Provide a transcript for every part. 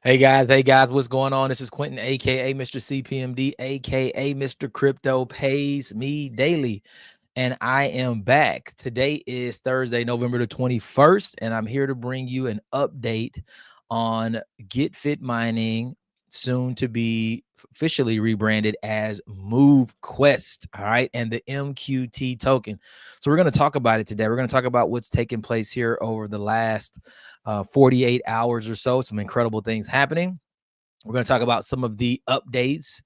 Hey guys, what's going on? This is Quentin, aka Mr. CPMD, aka Mr. Crypto Pays Me Daily. And I am back. Today is Thursday, November the 21st, and I'm here to bring you an update on Get Fit Mining, soon to be officially rebranded as MQT. All right, and the MQT token. So we're going to talk about it today. We're going to talk about what's taken place here over the last 48 hours or so. Some incredible things happening. We're going to talk about some of the updates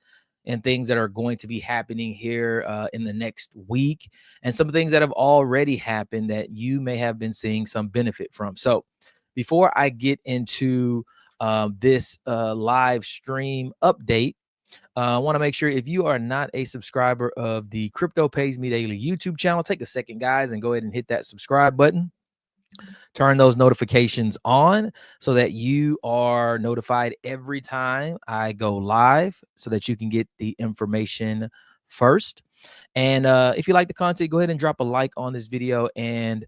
and things that are going to be happening here in the next week, and some things that have already happened that you may have been seeing some benefit from. So before I get into this live stream update, I want to make sure if you are not a subscriber of the Crypto Pays Me Daily YouTube channel, take a second, guys, and go ahead and hit that subscribe button. Turn those notifications on so that you are notified every time I go live so that you can get the information first. And if you like the content, go ahead and drop a like on this video and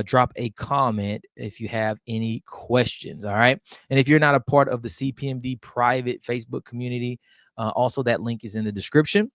drop a comment if you have any questions. All right. And if you're not a part of the CPMD private Facebook community, also that link is in the description.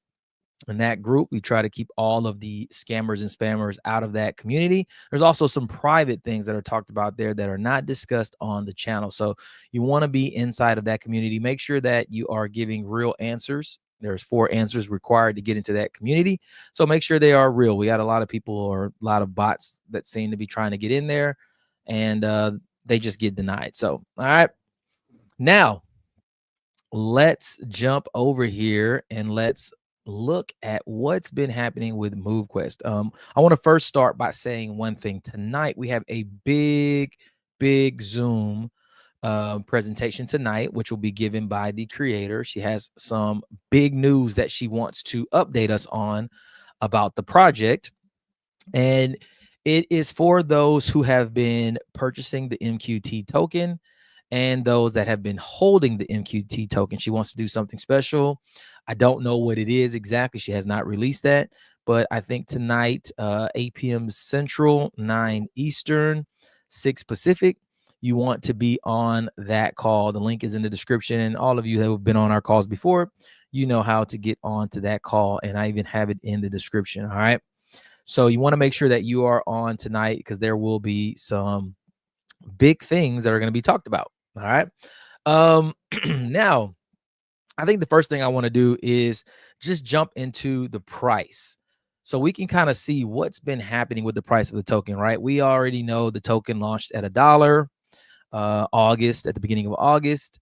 In that group, we try to keep all of the scammers and spammers out of that community. There's also some private things that are talked about there that are not discussed on the channel. So you want to be inside of that community. Make sure that you are giving real answers. There's 4 answers required to get into that community. So make sure they are real. We got a lot of people or a lot of bots that seem to be trying to get in there, and they just get denied. So, all right. Now, let's jump over here and let's look at what's been happening with MoveQuest. I want to first start by saying one thing. Tonight we have a big Zoom presentation tonight, which will be given by the creator. She has some big news that she wants to update us on about the project, and it is for those who have been purchasing the MQT token and those that have been holding the MQT token. She wants to do something special. I don't know what it is exactly. She has not released that, but I think tonight, 8 p.m. Central, 9 Eastern, 6 Pacific, you want to be on that call. The link is in the description. All of you who have been on our calls before, you know how to get on to that call, and I even have it in the description. All right. So you want to make sure that you are on tonight because there will be some big things that are going to be talked about. All right. Now, I think the first thing I want to do is just jump into the price so we can kind of see what's been happening with the price of the token, right? We already know the token launched at $1, at the beginning of August,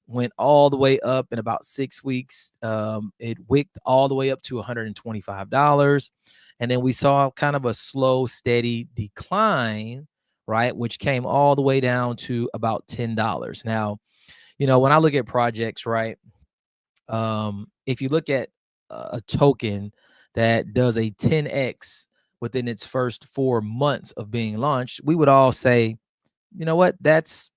went all the way up in about 6 weeks. It wicked all the way up to $125. And then we saw kind of a slow, steady decline, right? Which came all the way down to about $10. Now, when I look at projects, right? If you look at a token that does a 10x within its first 4 months of being launched, we would all say, you know what, that's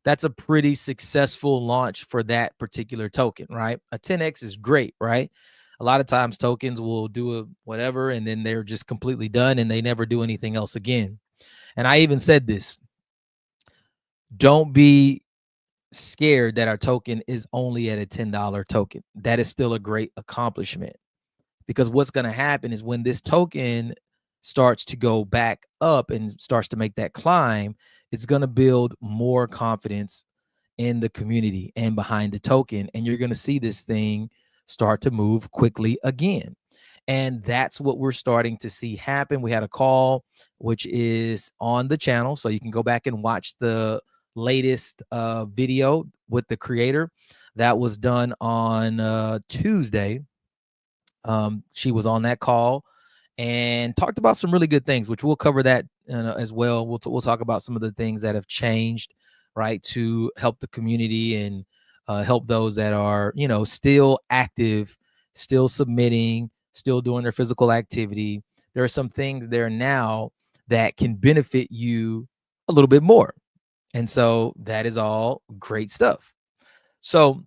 a pretty successful launch for that particular token, right? A 10x is great, right? A lot of times tokens will do a whatever and then they're just completely done and they never do anything else again. And I even said this, don't be scared that our token is only at a $10 token. That is still a great accomplishment, because what's going to happen is when this token starts to go back up and starts to make that climb, it's going to build more confidence in the community and behind the token. And you're going to see this thing start to move quickly again. And that's what we're starting to see happen. We had a call, which is on the channel. So you can go back and watch the latest video with the creator that was done on Tuesday. She was on that call and talked about some really good things, which we'll cover that as well. We'll talk about some of the things that have changed, right, to help the community and help those that are, still active, still submitting, still doing their physical activity. There are some things there now that can benefit you a little bit more. And so that is all great stuff. So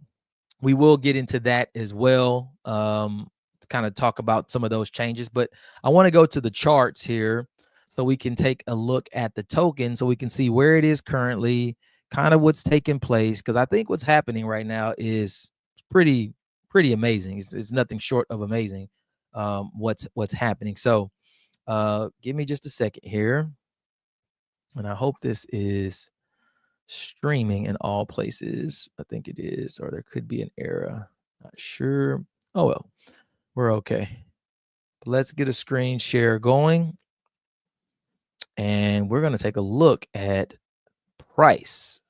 we will get into that as well, to kind of talk about some of those changes. But I want to go to the charts here so we can take a look at the token so we can see where it is currently, kind of what's taking place, because I think what's happening right now is pretty amazing. It's nothing short of amazing. What's happening. So give me just a second here, and I hope this is streaming in all places. I think it is, or there could be an error. Not sure. Oh well, we're okay. Let's get a screen share going, and we're going to take a look at price.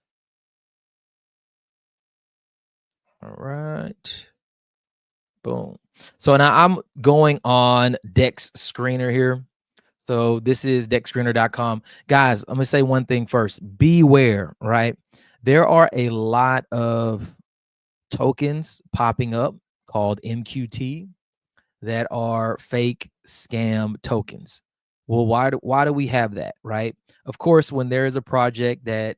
All right. Boom. So now I'm going on Dex Screener here. So this is dexscreener.com. Guys, I'm going to say one thing first. Beware, right? There are a lot of tokens popping up called MQT that are fake scam tokens. Well, why do we have that, right? Of course, when there is a project that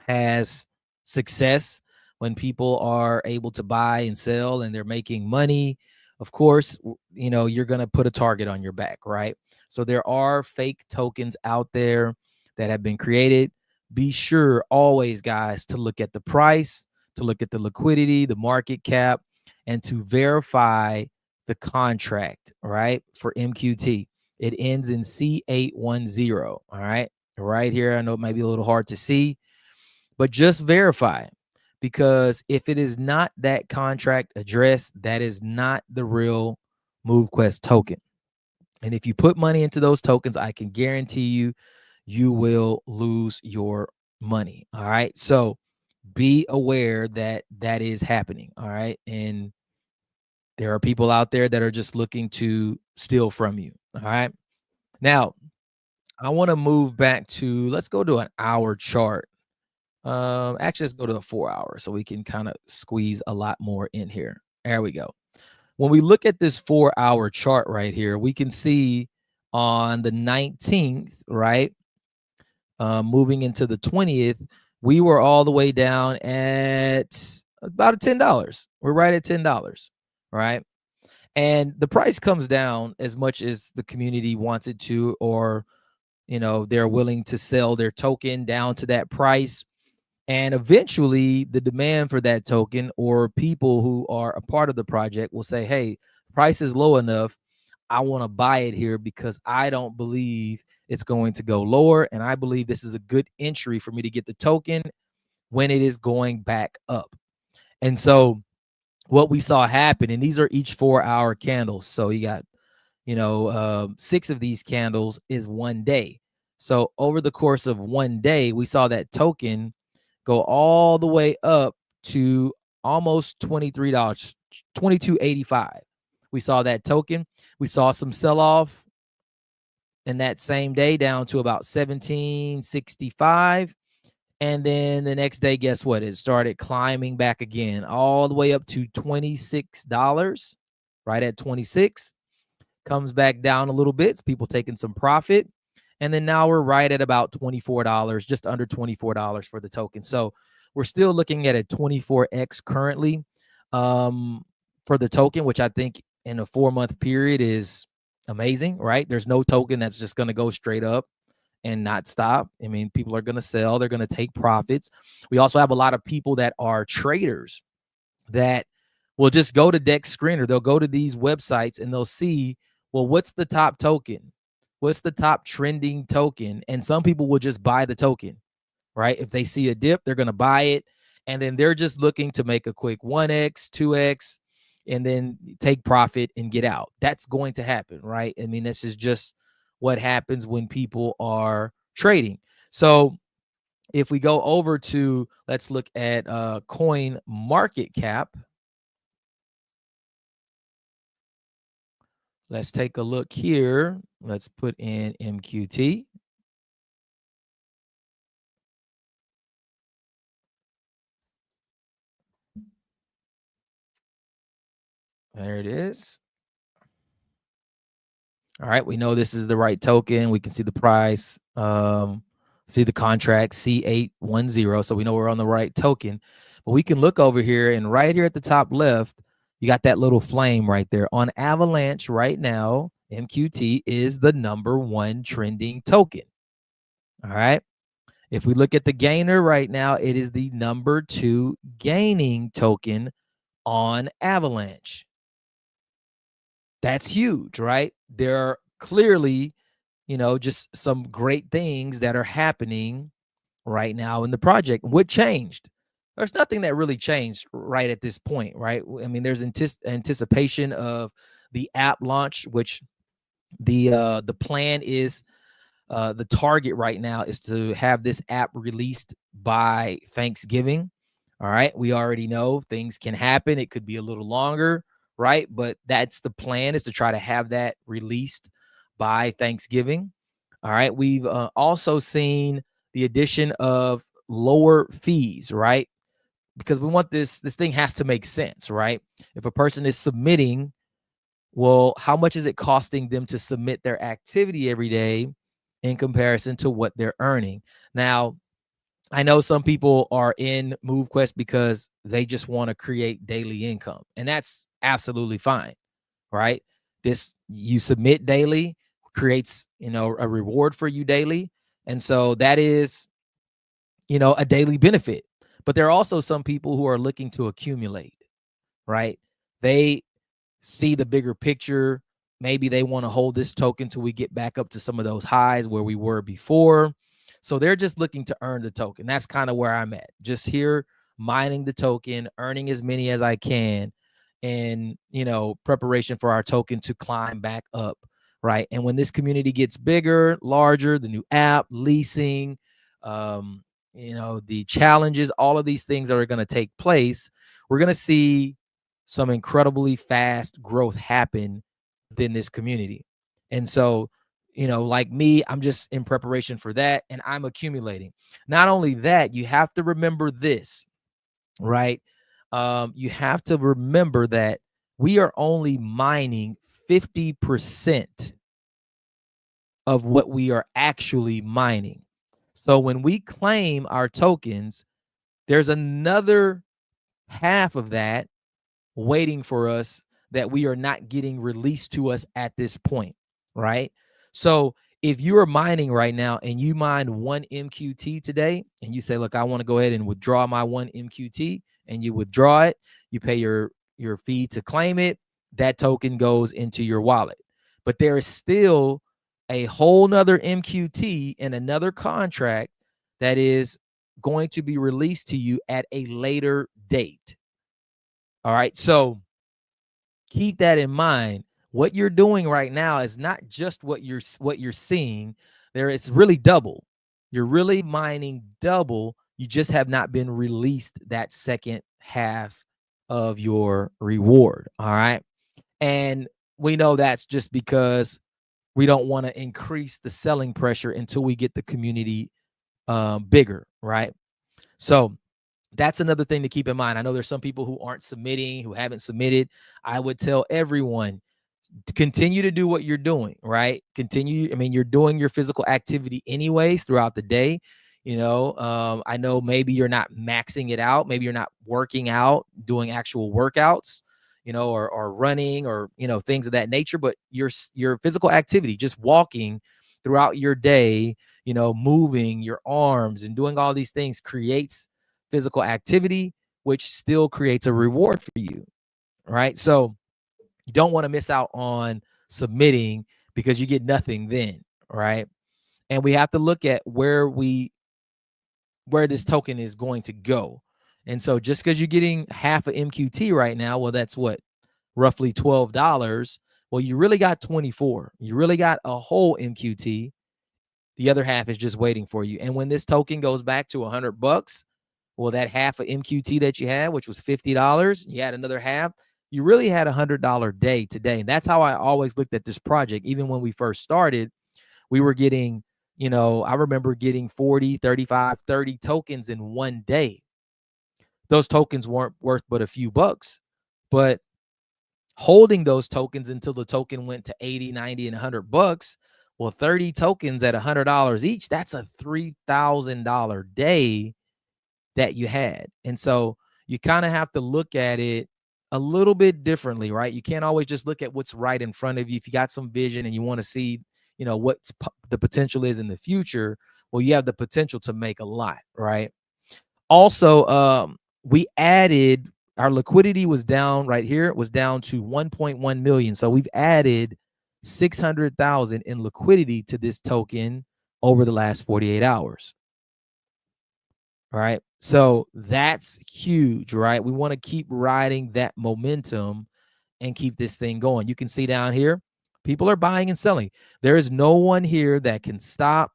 has success, when people are able to buy and sell and they're making money, of course, you're going to put a target on your back, right? So there are fake tokens out there that have been created. Be sure always, guys, to look at the price, to look at the liquidity, the market cap, and to verify the contract, right? For MQT, it ends in C810. All right. Right here. I know it might be a little hard to see, but just verify, because if it is not that contract address, that is not the real MoveQuest token. And if you put money into those tokens, I can guarantee you, you will lose your money. All right. So be aware that that is happening. All right. And there are people out there that are just looking to steal from you. All right. Now, I want to move back to, let's go to an hour chart. Actually, let's go to the 4 hours so we can kind of squeeze a lot more in here. There we go. When we look at this 4 hour chart right here, we can see on the 19th, right? Moving into the 20th, we were all the way down at about $10. We're right at $10, right? And the price comes down as much as the community wants it to, or they're willing to sell their token down to that price. And eventually the demand for that token, or people who are a part of the project, will say, hey, price is low enough. I want to buy it here because I don't believe it's going to go lower. And I believe this is a good entry for me to get the token when it is going back up. And so what we saw happen, and these are each 4 hour candles. So you got, 6 of these candles is 1 day. So over the course of 1 day, we saw that token go all the way up to almost $23, $22.85. We saw that token. We saw some sell-off in that same day down to about $17.65. And then the next day, guess what? It started climbing back again, all the way up to $26, right at 26. Comes back down a little bit. People taking some profit. And then now we're right at about $24, just under $24 for the token. So we're still looking at a 24x currently for the token, which I think in a 4-month period is amazing, right? There's no token that's just going to go straight up and not stop. I mean, people are going to sell. They're going to take profits. We also have a lot of people that are traders that will just go to Dex Screener. They'll go to these websites and they'll see, well, what's the top token? What's the top trending token? And some people will just buy the token, right? If they see a dip, they're going to buy it. And then they're just looking to make a quick 1x, 2x, and then take profit and get out. That's going to happen, right? I mean, this is just what happens when people are trading. So if we go over to, let's look at coin market cap. Let's take a look here. Let's put in MQT. There it is. All right, we know this is the right token. We can see the price, see the contract, C810. So we know we're on the right token. But we can look over here, and right here at the top left, you got that little flame right there. On Avalanche right now, MQT is the #1 trending token. All right. If we look at the gainer right now, it is the number 2 gaining token on Avalanche. That's huge, right? There are clearly, just some great things that are happening right now in the project. What changed? There's nothing that really changed right at this point, right? I mean, there's anticipation of the app launch, which the plan is, the target right now is to have this app released by Thanksgiving. All right. We already know things can happen. It could be a little longer, right? But that's the plan, is to try to have that released by Thanksgiving. All right. We've also seen the addition of lower fees, right? Because we want this thing has to make sense, right? If a person is submitting, well, how much is it costing them to submit their activity every day in comparison to what they're earning? Now, I know some people are in MoveQuest because they just want to create daily income, and that's absolutely fine, right? This, you submit daily, creates, a reward for you daily. And so that is, a daily benefit. But there are also some people who are looking to accumulate, right? They see the bigger picture. Maybe they want to hold this token till we get back up to some of those highs where we were before. So they're just looking to earn the token. That's kind of where I'm at. Just here mining the token, earning as many as I can, in, preparation for our token to climb back up, right? And when this community gets bigger, larger, the new app, leasing, the challenges, all of these things that are going to take place, we're going to see some incredibly fast growth happen within this community. And so, like me, I'm just in preparation for that, and I'm accumulating. Not only that, you have to remember this, right? You have to remember that we are only mining 50% of what we are actually mining. So when we claim our tokens, there's another half of that waiting for us that we are not getting released to us at this point, right? So if you are mining right now and you mine 1 MQT today, and you say, look, I want to go ahead and withdraw my 1 MQT, and you withdraw it, you pay your fee to claim it, that token goes into your wallet. But there is still a whole nother MQT in another contract that is going to be released to you at a later date. All right. So keep that in mind. What you're doing right now is not just what you're seeing. There, it's really double. You're really mining double. You just have not been released that second half of your reward. All right. And we know that's just because we don't want to increase the selling pressure until we get the community bigger, right? So that's another thing to keep in mind. I know there's some people who aren't submitting, who haven't submitted. I would tell everyone to continue to do what you're doing, right? Continue. I mean, you're doing your physical activity anyways throughout the day. I know maybe you're not maxing it out. Maybe you're not working out, doing actual workouts, or running, or, things of that nature. But your physical activity, just walking throughout your day, moving your arms and doing all these things, creates physical activity, which still creates a reward for you, right? So you don't want to miss out on submitting because you get nothing then, right? And we have to look at where this token is going to go. And so just because you're getting half of MQT right now, well, that's what, roughly $12. Well, you really got 24. You really got a whole MQT. The other half is just waiting for you. And when this token goes back to $100, well, that half of MQT that you had, which was $50, you had another half. You really had $100 day today. And that's how I always looked at this project. Even when we first started, we were getting, I remember getting 40, 35, 30 tokens in one day. Those tokens weren't worth but a few bucks, but holding those tokens until the token went to 80, 90, and $100, well, 30 tokens at $100 each, that's a $3,000 day that you had. And so you kind of have to look at it a little bit differently, right? You can't always just look at what's right in front of you. If you got some vision and you want to see, what's the potential is in the future, well, you have the potential to make a lot, right? Also, we added, our liquidity was down right here. It was down to 1.1 million. So we've added 600,000 in liquidity to this token over the last 48 hours. All right. So that's huge, right? We want to keep riding that momentum and keep this thing going. You can see down here, people are buying and selling. There is no one here that can stop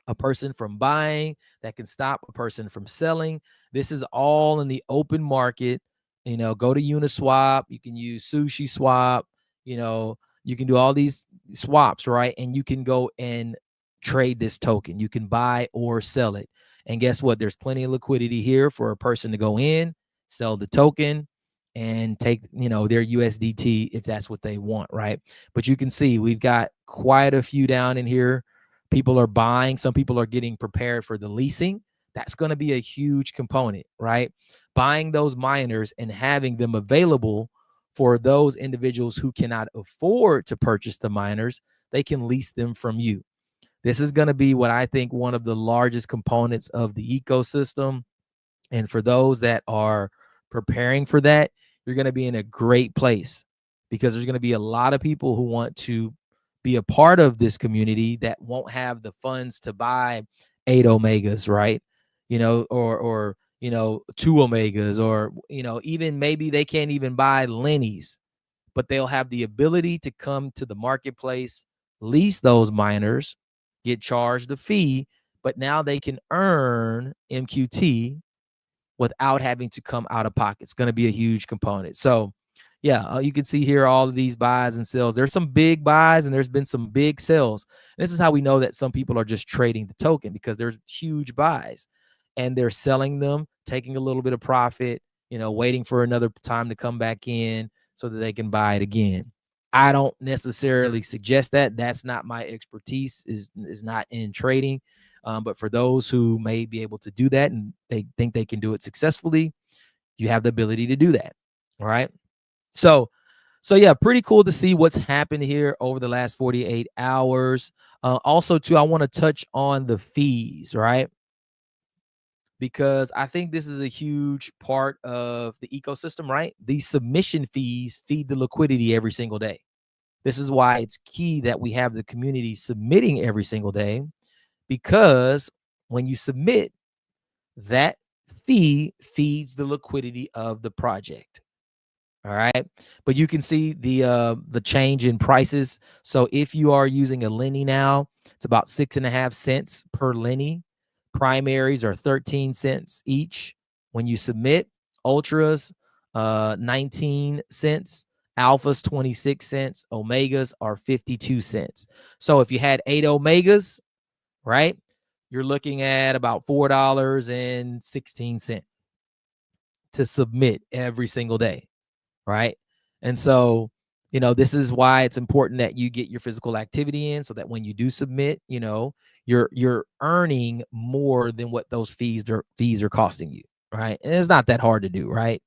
a person from buying, that can stop a person from selling. This is all in the open market. Go to Uniswap. You can use Sushi Swap. You can do all these swaps, right? And you can go and trade this token. You can buy or sell it. And guess what? There's plenty of liquidity here for a person to go in, sell the token, and take, their USDT if that's what they want, right? But you can see we've got quite a few down in here. People are buying. Some people are getting prepared for the leasing. That's going to be a huge component, right? Buying those miners and having them available for those individuals who cannot afford to purchase the miners, they can lease them from you. This is going to be what I think one of the largest components of the ecosystem. And for those that are preparing for that, you're going to be in a great place, because there's going to be a lot of people who want to be a part of this community that won't have the funds to buy 8 omegas, right? Or 2 omegas, or even maybe they can't even buy Lennies, but they'll have the ability to come to the marketplace, lease those miners, get charged a fee, but now they can earn MQT without having to come out of pocket. It's going to be a huge component. So yeah, you can see here all of these buys and sells. There's some big buys and there's been some big sells. And this is how we know that some people are just trading the token, because there's huge buys and they're selling them, taking a little bit of profit, waiting for another time to come back in so that they can buy it again. I don't necessarily suggest that. That's not my expertise, is not in trading. But for those who may be able to do that and they think they can do it successfully, you have the ability to do that. All right. So yeah, pretty cool to see what's happened here over the last 48 hours. Also, too, I want to touch on the fees, right? Because I think this is a huge part of the ecosystem, right? These submission fees feed the liquidity every single day. This is why it's key that we have the community submitting every single day, because when you submit, that fee feeds the liquidity of the project. All right. But you can see the change in prices. So if you are using a Lenny now, it's about 6.5 cents per Lenny. Primaries are 13 cents each when you submit. Ultras, 19 cents. Alphas, 26 cents. Omegas are 52 cents. So if you had 8 omegas, right, you're looking at about $4.16 to submit every single day, right? And so, this is why it's important that you get your physical activity in, so that when you do submit, you're earning more than what those fees are costing you, right? And it's not that hard to do, right?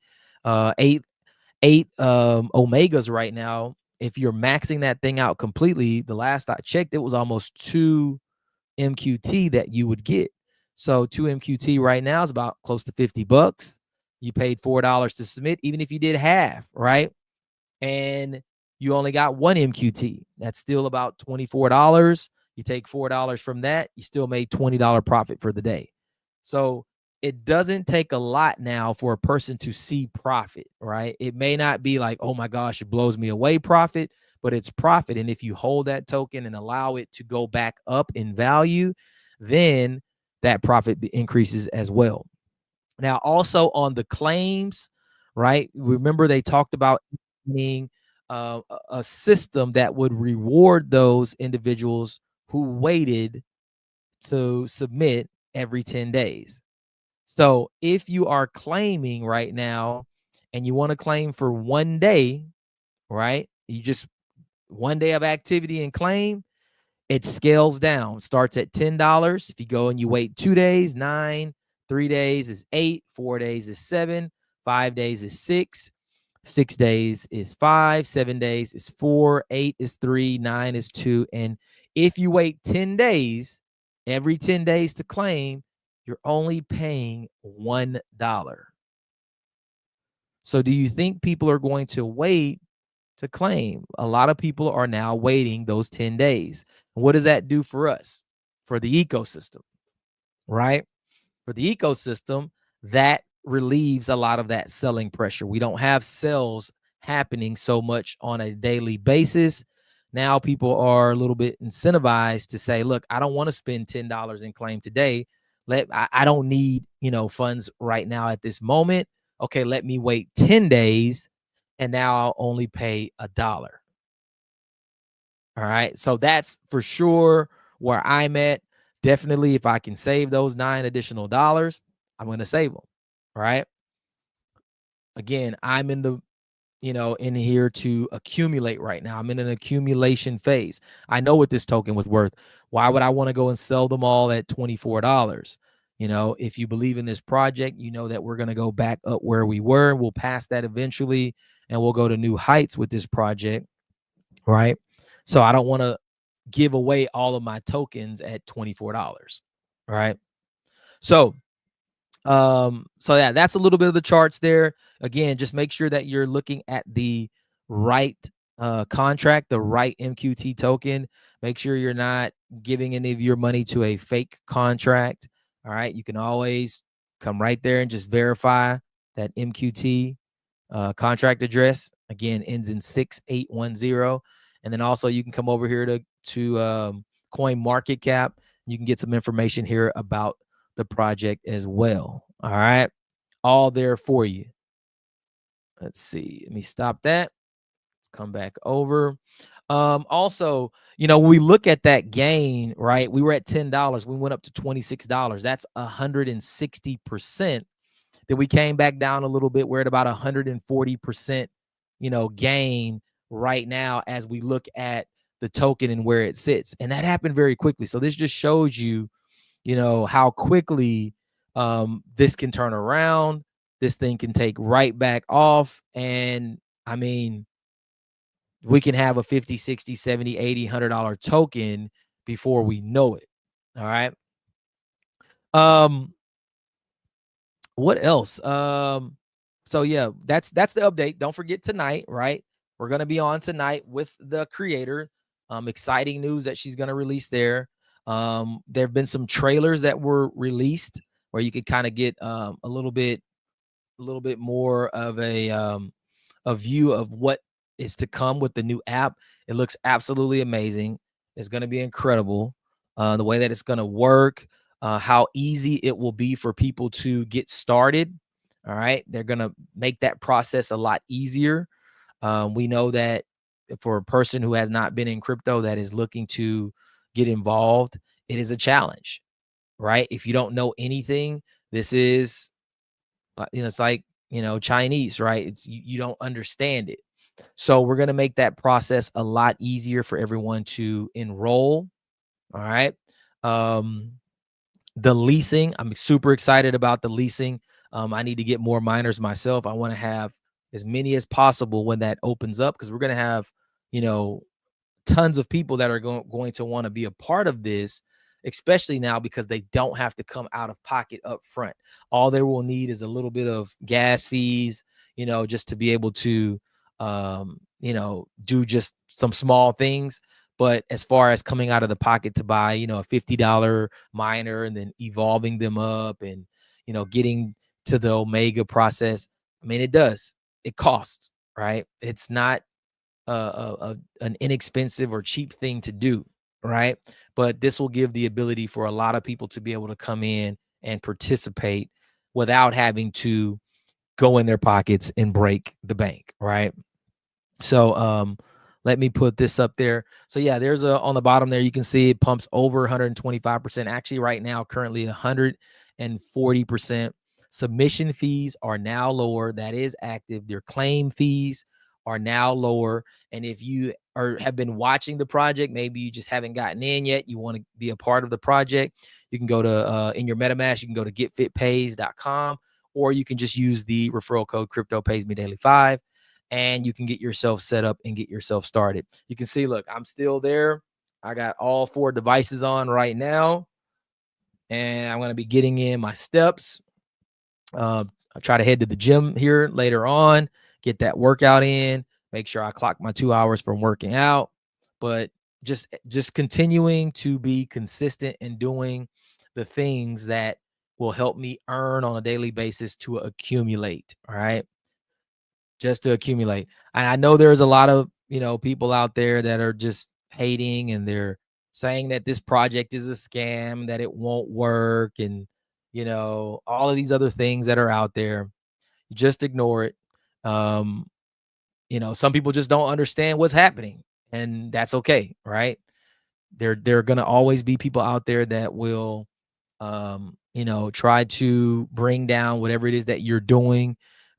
Eight omegas right now, if you're maxing that thing out completely, the last I checked, it was almost 2 MQT that you would get. So 2 MQT right now is about close to $50. You paid $4 to submit, even if you did half, right? And you only got 1 MQT. That's still about $24. You take $4 from that, you still made $20 profit for the day. So it doesn't take a lot now for a person to see profit, right? It may not be like, oh my gosh, it blows me away profit, but it's profit. And if you hold that token and allow it to go back up in value, then that profit increases as well. Now, also on the claims, right? Remember they talked about being a system that would reward those individuals who waited to submit every 10 days. So if you are claiming right now and you want to claim for 1 day, right? You just 1 day of activity and claim, it scales down, starts at $10. If you go and you wait 2 days, 9, 3 days is 8, 4 days is 7, 5 days is 6. 6 days is 5, 7 days is 4, 8 is 3, 9 is 2. And if you wait 10 days, every 10 days to claim, you're only paying $1. So do you think people are going to wait to claim? A lot of people are now waiting those 10 days. What does that do for us, for the ecosystem, right? For the ecosystem, that relieves a lot of that selling pressure. We don't have sales happening so much on a daily basis. Now people are a little bit incentivized to say, look, I don't want to spend $10 in claim today. I don't need, funds right now at this moment. Okay, let me wait 10 days and now I'll only pay $1. All right. So that's for sure where I'm at. Definitely, if I can save those $9 additional dollars, I'm going to save them. All right. Again, I'm in here to accumulate right now. I'm in an accumulation phase. I know what this token was worth. Why would I want to go and sell them all at $24? If you believe in this project, you know that we're going to go back up where we were. We'll pass that eventually and we'll go to new heights with this project. Right. So I don't want to give away all of my tokens at $24. Right. So yeah, that's a little bit of the charts there. Again, just make sure that you're looking at the right contract, the right MQT token. Make sure you're not giving any of your money to a fake contract. All right. You can always come right there and just verify that MQT contract address. Again, ends in 6810. And then also you can come over here to Coin Market Cap. You can get some information here about the project as well. All right. All there for you. Let's see. Let me stop that. Let's come back over. Also, when we look at that gain, right? We were at $10. We went up to $26. That's 160%. Then we came back down a little bit. We're at about 140%, gain right now as we look at the token and where it sits. And that happened very quickly. So this just shows you, how quickly this can turn around. This thing can take right back off. And I mean, we can have a 50, 60, 70, 80, $100 token before we know it. All right. What else? So yeah, that's the update. Don't forget tonight, right? We're gonna be on tonight with the creator. Exciting news that she's gonna release there. There have been some trailers that were released where you could kind of get a little bit more of a view of what is to come with the new app. It looks absolutely amazing. It's going to be incredible. The way that it's going to work, how easy it will be for people to get started. All right. They're going to make that process a lot easier. We know that for a person who has not been in crypto that is looking to get involved, it is a challenge, right? If you don't know anything, this is, it's like, Chinese, right? It's you don't understand it. So we're going to make that process a lot easier for everyone to enroll. All right. The leasing, I'm super excited about the leasing. I need to get more miners myself. I want to have as many as possible when that opens up, because we're going to have, tons of people that are going to want to be a part of this, especially now because they don't have to come out of pocket up front. All they will need is a little bit of gas fees, just to be able to, do just some small things. But as far as coming out of the pocket to buy, a $50 miner and then evolving them up and, getting to the Omega process, I mean, it costs, right? It's not an inexpensive or cheap thing to do, right? But this will give the ability for a lot of people to be able to come in and participate without having to go in their pockets and break the bank, right? So let me put this up there. So yeah, there's on the bottom there, you can see it pumps over 125%. Actually, right now, currently 140%. Submission fees are now lower. That is active. Their claim fees are now lower. And if you have been watching the project, maybe you just haven't gotten in yet, you want to be a part of the project, you can go to in your MetaMask, you can go to getfitpays.com, or you can just use the referral code CryptoPaysMeDaily5. and you can get yourself set up and get yourself started. You can see, look, I'm still there. I got all 4 devices on right now, and I'm going to be getting in my steps. I'll try to head to the gym here later on, get that workout in, make sure I clock my 2 hours from working out. But just continuing to be consistent and doing the things that will help me earn on a daily basis to accumulate. All right. Just to accumulate. And I know there's a lot of, people out there that are just hating, and they're saying that this project is a scam, that it won't work, and all of these other things that are out there. Just ignore it. Um, some people just don't understand what's happening, and that's okay, right? There are gonna always be people out there that will try to bring down whatever it is that you're doing.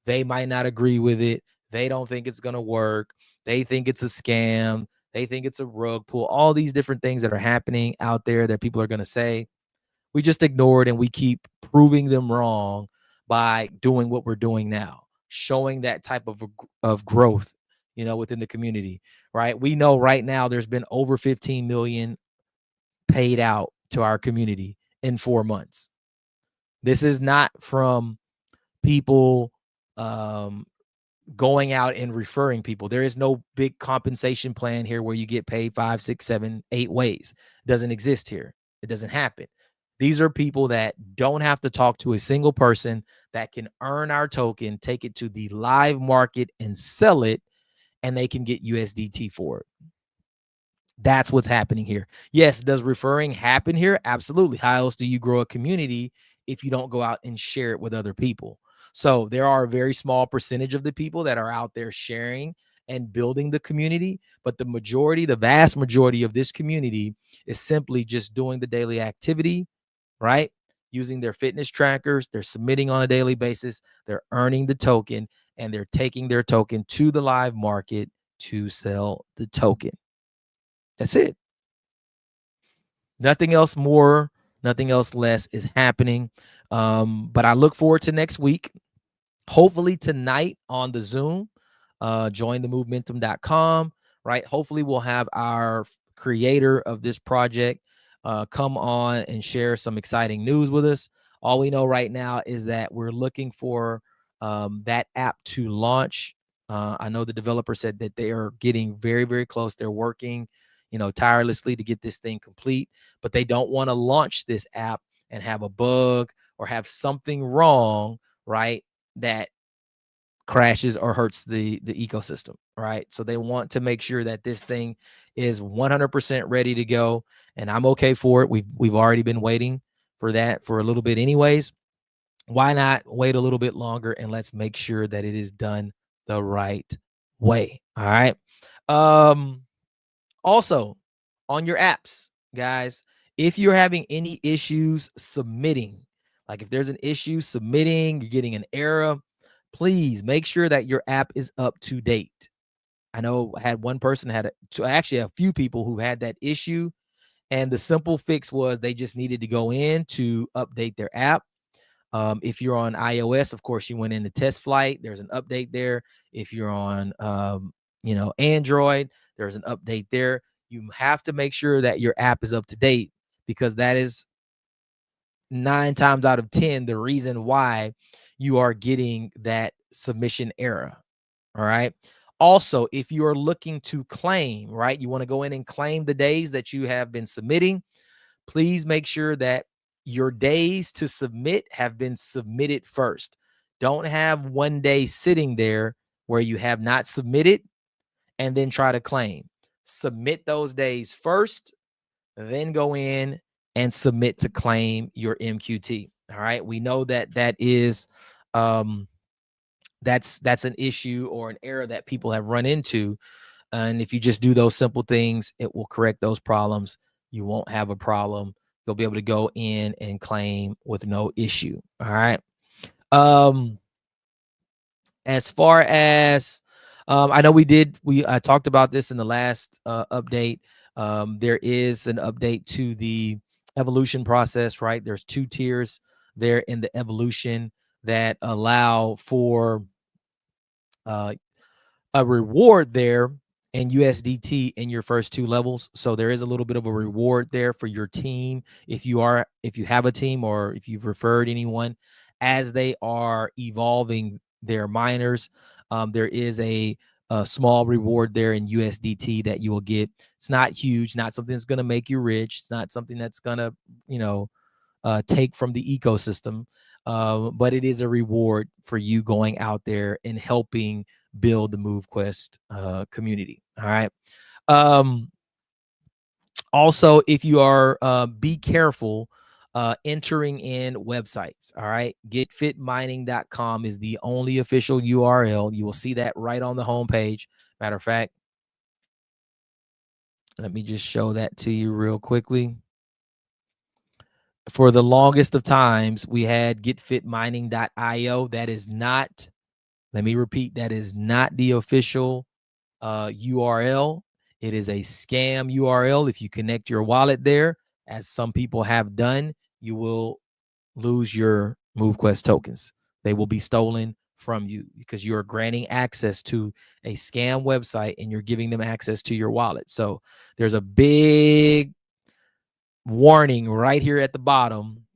They might not agree with it. They don't think it's going to work. They think it's a scam. They think it's a rug pull. All these different things that are happening out there that people are going to say. We just ignore it, and we keep proving them wrong by doing what we're doing now, showing that type of growth, within the community, right? We know right now there's been over 15 million paid out to our community in 4 months. This is not from people going out and referring people. There is no big compensation plan here where you get paid 5, 6, 7, 8 ways. It doesn't exist here. It doesn't happen. These are people that don't have to talk to a single person, that can earn our token, take it to the live market and sell it, and they can get USDT for it. That's what's happening here. Yes, does referring happen here? Absolutely. How else do you grow a community if you don't go out and share it with other people? So there are a very small percentage of the people that are out there sharing and building the community, but the vast majority of this community is simply just doing the daily activity, right? Using their fitness trackers, they're submitting on a daily basis, they're earning the token, and they're taking their token to the live market to sell the token. That's it. Nothing else more, nothing else less is happening. But I look forward to next week. Hopefully tonight on the Zoom, join the movementum.com, right? Hopefully we'll have our creator of this project come on and share some exciting news with us. All we know right now is that we're looking for that app to launch. I know the developer said that they are getting very, very close. They're working, tirelessly to get this thing complete, but they don't want to launch this app and have a bug or have something wrong, right? That crashes or hurts the ecosystem, right? So they want to make sure that this thing is 100% ready to go, and I'm okay for it. We've already been waiting for that for a little bit anyways. Why not wait a little bit longer, and let's make sure that it is done the right way. All right. Also, on your apps, guys, if you're having any issues submitting, like if there's an issue submitting, you're getting an error, please make sure that your app is up to date. I know I had one person actually a few people who had that issue, and the simple fix was they just needed to go in to update their app. If you're on iOS, of course, you went into test flight. There's an update there. If you're on, Android, there's an update there. You have to make sure that your app is up to date, because that is 9 times out of 10 the reason why you are getting that submission error. All right. Also, if you are looking to claim, right, you want to go in and claim the days that you have been submitting, please make sure that your days to submit have been submitted first. Don't have one day sitting there where you have not submitted and then try to claim. Submit those days first, then go in and submit to claim your MQT. All right. We know that that is that's an issue or an error that people have run into. And if you just do those simple things, it will correct those problems. You won't have a problem. You'll be able to go in and claim with no issue. All right. As far as I know, I talked about this in the last update. There is an update to the evolution process, right? There's 2 tiers there in the evolution that allow for a reward there in USDT in your first 2 levels. So there is a little bit of a reward there for your team if you have a team or if you've referred anyone as they are evolving their miners. There is a small reward there in USDT that you will get. It's not huge, not something that's going to make you rich. It's not something that's going to, take from the ecosystem, but it is a reward for you going out there and helping build the MoveQuest community. All right. Um, Also, if you are, be careful entering in websites. All right. Getfitmining.com is the only official URL. You will see that right on the homepage. Matter of fact, let me just show that to you real quickly. For the longest of times, we had getfitmining.io. That is not, let me repeat, that is not the official URL. It is a scam URL. If you connect your wallet there, as some people have done, you will lose your MoveQuest tokens. They will be stolen from you because you're granting access to a scam website and you're giving them access to your wallet. So there's a big warning right here at the bottom.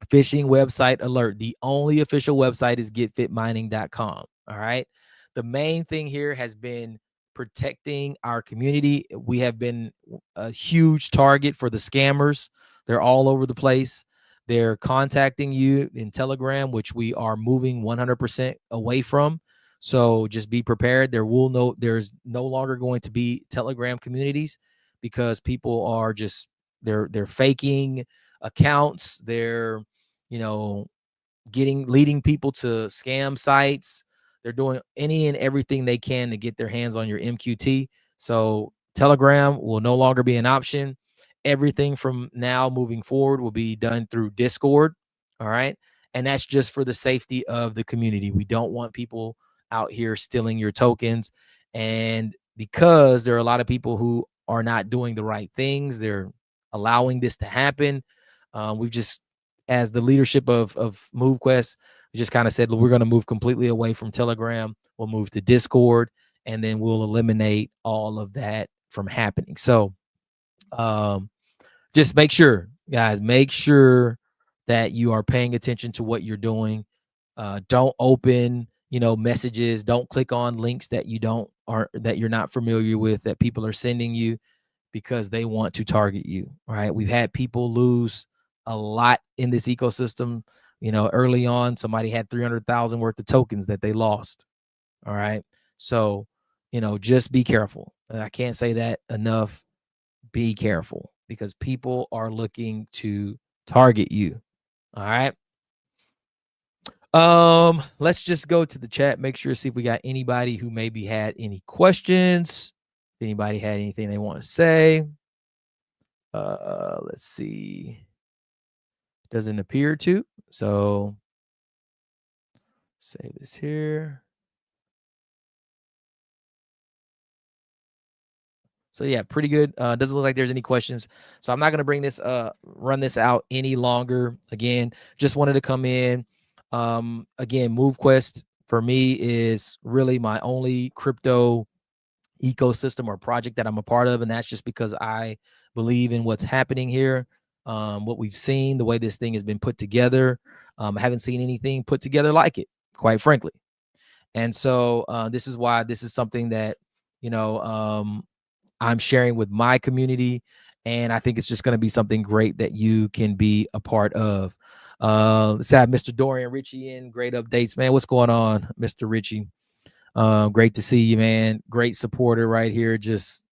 Phishing website alert. The only official website is getfitmining.com. All right. The main thing here has been protecting our community. We have been a huge target for the scammers. They're all over the place. They're contacting you in Telegram, which we are moving 100% away from. So just be prepared. There's no longer going to be Telegram communities because people are just they're faking accounts. They're you know, leading people to scam sites. They're doing any and everything they can to get their hands on your MQT. So Telegram will no longer be an option. Everything from now moving forward will be done through Discord. All right. And that's just for the safety of the community. We don't want people out here stealing your tokens. And because there are a lot of people who are not doing the right things, allowing this to happen. We've just, as the leadership of MoveQuest, we just kind of said we're going to move completely away from Telegram. We'll move to Discord, and then we'll eliminate all of that from happening. So just make sure, guys, that you are paying attention to what you're doing. Don't open, messages. Don't click on links that you're not familiar with that people are sending you because they want to target you. All right. We've had people lose a lot in this ecosystem. Early on, somebody had 300,000 worth of tokens that they lost. All right. So, just be careful. And I can't say that enough. Be careful because people are looking to target you. All right. Let's just go to the chat. Make sure to see if we got anybody who maybe had any questions. If anybody had anything they want to say. Let's see. Doesn't appear to. So save this here. So yeah, pretty good. Doesn't look like there's any questions. So I'm not going to run this out any longer. Again, just wanted to come in. Again, MoveQuest for me is really my only crypto ecosystem or project that I'm a part of. And that's just because I believe in what's happening here. What we've seen, the way this thing has been put together. I haven't seen anything put together like it, quite frankly. And so this is why this is something that, I'm sharing with my community. And I think it's just going to be something great that you can be a part of. Let's have Mr. Dorian Ritchie in. Great updates, man. What's going on, Mr. Ritchie? Great to see you, man. Great supporter right here. Just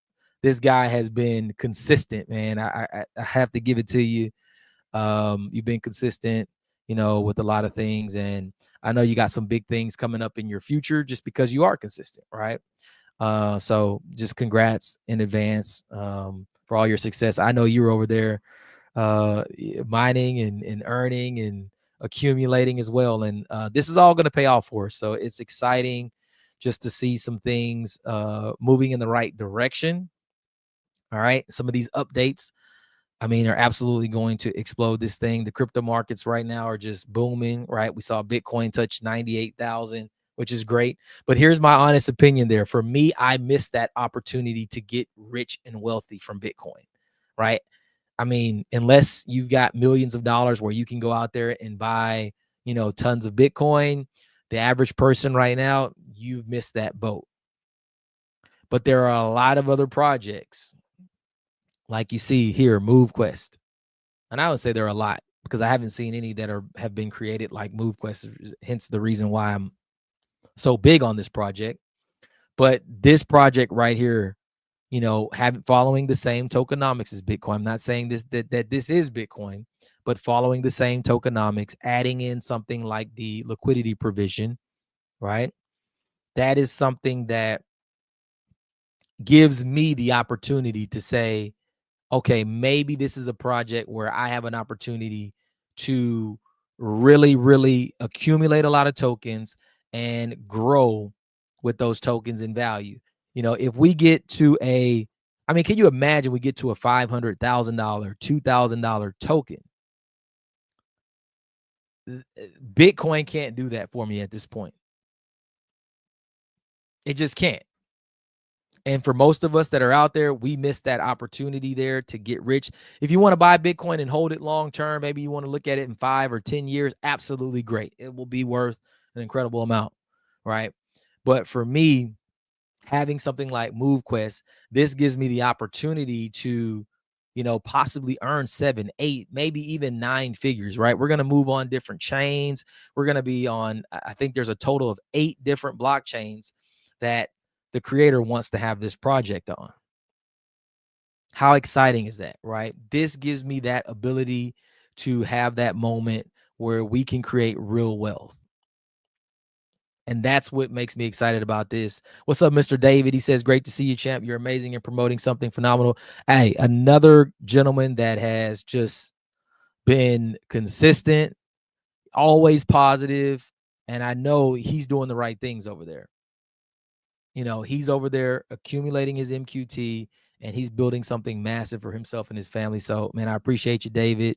this guy has been consistent, man. I have to give it to you. You've been consistent, with a lot of things, and I know you got some big things coming up in your future just because you are consistent, right? So just congrats in advance for all your success. I know you're over there mining and earning and accumulating as well, and this is all going to pay off for us. So it's exciting just to see some things moving in the right direction. All right, some of these updates, I mean, are absolutely going to explode this thing. The crypto markets right now are just booming, right? We saw Bitcoin touch 98,000. which is great. But here's my honest opinion there. For me, I missed that opportunity to get rich and wealthy from Bitcoin, right? I mean, unless you've got millions of dollars where you can go out there and buy, tons of Bitcoin, the average person right now, you've missed that boat. But there are a lot of other projects, like you see here, MoveQuest. And I would say there are a lot because I haven't seen any that have been created like MoveQuest, hence the reason why I'm so big on this project. But this project right here, following the same tokenomics as Bitcoin. I'm not saying that this is Bitcoin, but following the same tokenomics, adding in something like the liquidity provision, right? That is something that gives me the opportunity to say, okay, maybe this is a project where I have an opportunity to really, really accumulate a lot of tokens and grow with those tokens in value. If we get to can you imagine we get to a $500,000, $2,000 token? Bitcoin can't do that for me at this point. It just can't. And for most of us that are out there, we missed that opportunity there to get rich. If you want to buy Bitcoin and hold it long term, maybe you want to look at it in 5 or 10 years, absolutely great. It will be worth an incredible amount, right? But for me, having something like MoveQuest, this gives me the opportunity to, possibly earn 7, 8, maybe even 9 figures, right? We're going to move on different chains. We're going to be on, I think there's a total of 8 different blockchains that the creator wants to have this project on. How exciting is that, right? This gives me that ability to have that moment where we can create real wealth. And that's what makes me excited about this. What's up, Mr. David? He says, great to see you, champ. You're amazing and promoting something phenomenal. Hey, another gentleman that has just been consistent, always positive, and I know he's doing the right things over there. He's over there accumulating his MQT and he's building something massive for himself and his family. So, man, I appreciate you, David.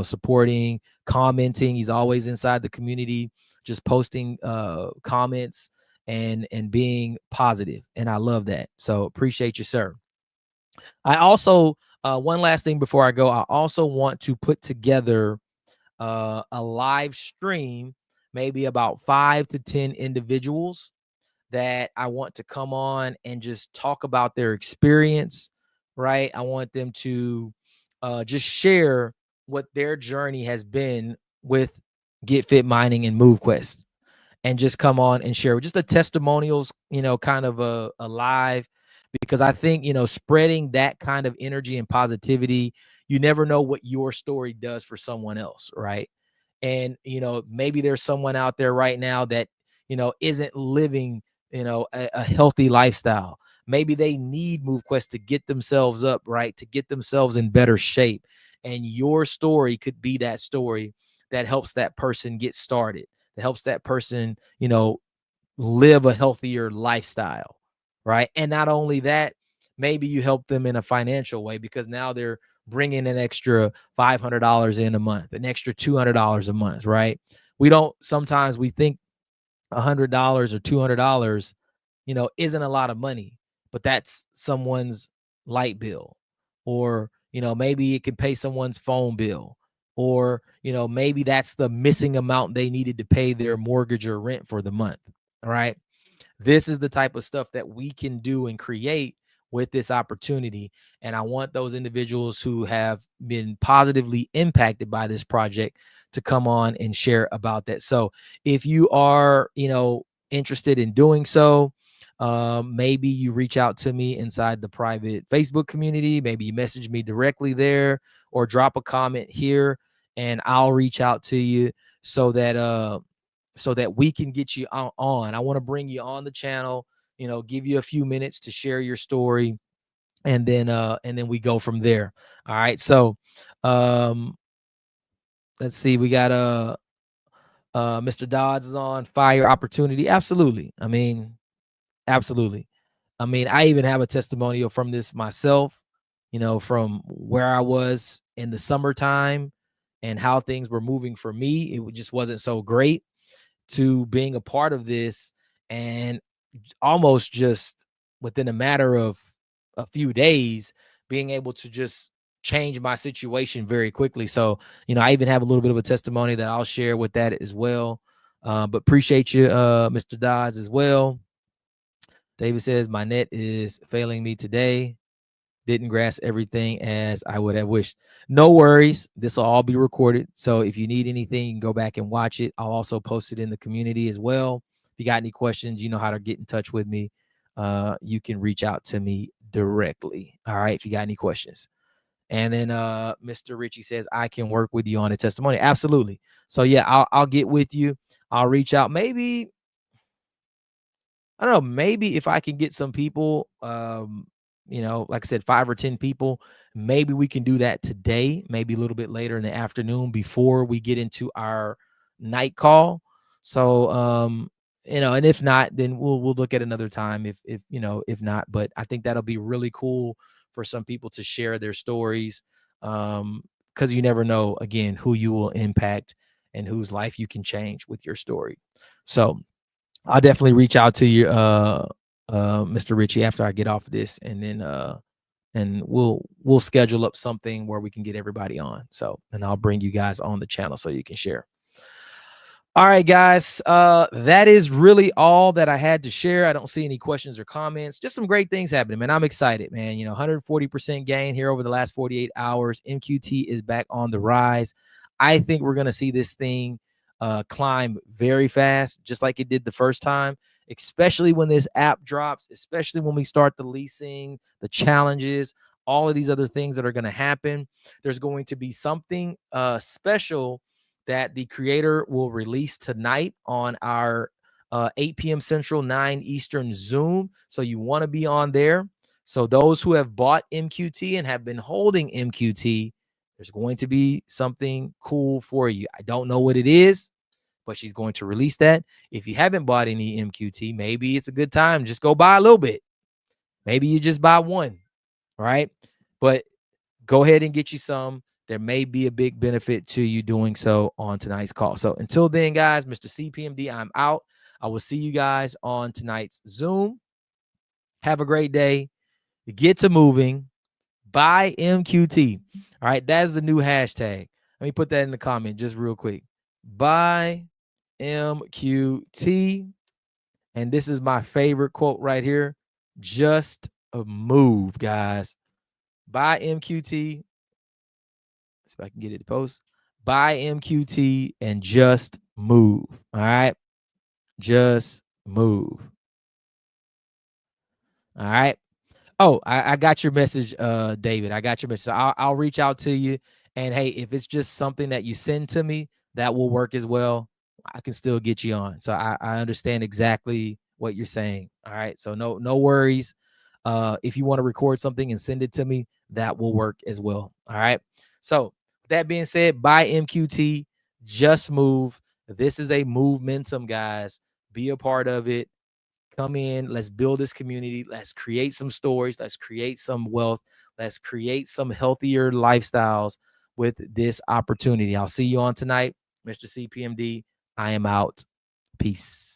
Supporting, commenting. He's always inside the community, just posting comments and being positive. And I love that. So appreciate you, sir. I also, one last thing before I go, I also want to put together a live stream, maybe about 5 to 10 individuals that I want to come on and just talk about their experience, right? I want them to just share what their journey has been with Get Fit Mining and MoveQuest, and just come on and share just the testimonials, kind of a live, because I think, spreading that kind of energy and positivity, you never know what your story does for someone else, right? And, maybe there's someone out there right now that, isn't living a healthy lifestyle. Maybe they need MoveQuest to get themselves up, right? To get themselves in better shape. And your story could be that story that helps that person get started, that helps that person, live a healthier lifestyle, right? And not only that, maybe you help them in a financial way because now they're bringing an extra $500 in a month, an extra $200 a month, right? Sometimes we think $100 or $200, isn't a lot of money, but that's someone's light bill, or, maybe it could pay someone's phone bill, or, maybe that's the missing amount they needed to pay their mortgage or rent for the month. All right. This is the type of stuff that we can do and create with this opportunity. And I want those individuals who have been positively impacted by this project to come on and share about that. So if you are, interested in doing so, maybe you reach out to me inside the private Facebook community. Maybe you message me directly there or drop a comment here and I'll reach out to you so that we can get you on. I want to bring you on the channel, give you a few minutes to share your story, and then we go from there. All right. So let's see. We got Mr. Dodds is on. Fire opportunity. Absolutely. Absolutely. I even have a testimonial from this myself, from where I was in the summertime and how things were moving for me. It just wasn't so great. to being a part of this, and almost just within a matter of a few days, being able to just change my situation very quickly. So, I even have a little bit of a testimony that I'll share with that as well. But appreciate you, Mr. Dodds, as well. David says, my net is failing me today. Didn't grasp everything as I would have wished. No worries. This will all be recorded. So if you need anything, you can go back and watch it. I'll also post it in the community as well. If you got any questions, you know how to get in touch with me. You can reach out to me directly. All right. If you got any questions. And then Mr. Richie says, I can work with you on a testimony. Absolutely. So yeah, I'll get with you. I'll reach out. Maybe, I don't know, maybe if I can get some people, like I said, 5 or 10 people, maybe we can do that today, maybe a little bit later in the afternoon before we get into our night call. So, and if not, then we'll look at another time if not, but I think that'll be really cool for some people to share their stories. Because you never know, again, who you will impact and whose life you can change with your story. So I'll definitely reach out to you, Mr. Richie, after I get off of this, and then and we'll schedule up something where we can get everybody on. So, and I'll bring you guys on the channel so you can share. All right, guys, that is really all that I had to share. I don't see any questions or comments. Just some great things happening, man. I'm excited, man. 140% gain here over the last 48 hours. MQT is back on the rise. I think we're going to see this thing climb very fast, just like it did the first time, especially when this app drops, especially when we start the leasing, the challenges, all of these other things that are going to happen. There's going to be something special that the creator will release tonight on our 8 p.m. Central, 9 Eastern Zoom. So you want to be on there. So those who have bought MQT and have been holding MQT, there's going to be something cool for you. I don't know what it is, but she's going to release that. If you haven't bought any MQT, maybe it's a good time. Just go buy a little bit. Maybe you just buy one, right? But go ahead and get you some. There may be a big benefit to you doing so on tonight's call. So until then, guys, Mr. CPMD, I'm out. I will see you guys on tonight's Zoom. Have a great day. Get to moving. Buy MQT. All right, that's the new hashtag. Let me put that in the comment just real quick. Buy MQT. And this is my favorite quote right here. Just a move, guys. Buy MQT. See if I can get it to post. Buy MQT and just move. All right. Just move. All right. Oh, I got your message, David. I got your message. So I'll reach out to you. And hey, if it's just something that you send to me, that will work as well. I can still get you on. So I understand exactly what you're saying. All right. So no worries. If you want to record something and send it to me, that will work as well. All right. So with that being said, buy MQT, just move. This is a momentum, guys. Be a part of it. Come in. Let's build this community. Let's create some stories. Let's create some wealth. Let's create some healthier lifestyles with this opportunity. I'll see you on tonight, Mr. CPMD. I am out. Peace.